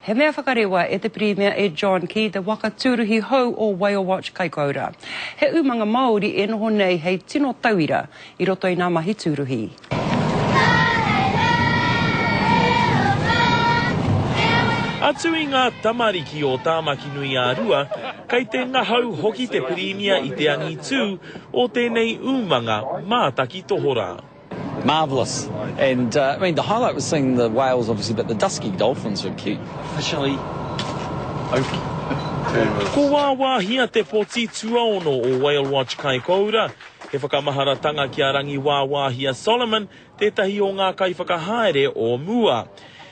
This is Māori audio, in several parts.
He mea whakarewa e te Premier e John ki te waka tūruhi hou o Whale Watch Kaikoura. He umanga Māori e noho nei hei tino tauira I roto I ngā mahi tūruhi. Atu I ngā tamariki o Tāmaki Nui a Rua, kei te ngahau hoki te Premier I te angi tū o tēnei umanga mātaki tohora. Marvellous. And I mean, the highlight was seeing the whales, obviously, but the dusky dolphins were cute. Officially open. Ko wāwāhia te poti tuaono o Whale Watch Kaikoura. He whakamaharatanga ki a rangi wāwāhia Solomon, tētahi o ngā kaiwhakahaere o mua.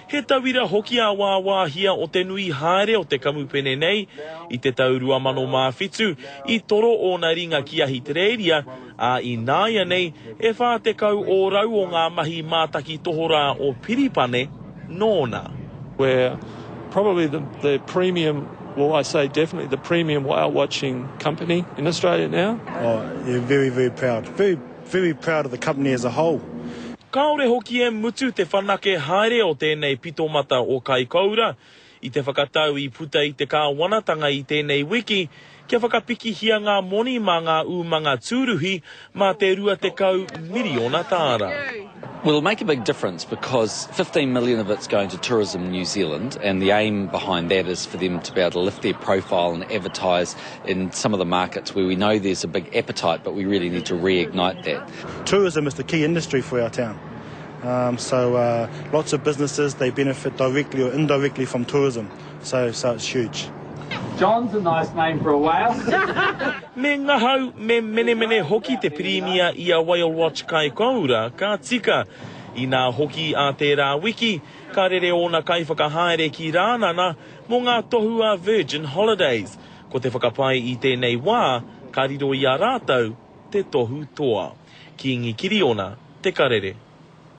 He tauira hoki a wāwāhia o te nui haere o te kamupene nei, I te tau 2005, I toro o na ringa ki ahi te reiria, a I nāia nei, e whā te kau o rau o ngā mahi mātaki tohora o Piripane, nōna. We're probably the premium, well, I say definitely the premium whale watching company in Australia now. Oh, yeah, very, very proud. Very, very proud of the company as a whole. Kaore hoki e mutu te whanake haere o tēnei pitomata o Kaikoura, I te whakatau I puta I te kāwanatanga I tēnei wiki, kia whakapikihia ngā moni mā ngā umanga tūruhi mā te rua te kau miriona tāra. Well, it'll make a big difference because 15 million of it's going to Tourism New Zealand, and the aim behind that is for them to be able to lift their profile and advertise in some of the markets where we know there's a big appetite, but we really need to reignite that. Tourism is the key industry for our town. So lots of businesses, they benefit directly or indirectly from tourism. So it's huge. John's a nice name for a whale. Me ngahau me mene hoki te Premier I a Whale Watch Kaikoura ka tika. I nā hoki a tērā wiki, ka rere o na kaiwhakahaere ki rānana mō ngā tohu a Virgin Holidays. Ko te whakapai I tēnei wā, ka riro I a rātau te tohu toa. Ki Ingi Kiriona, te karere.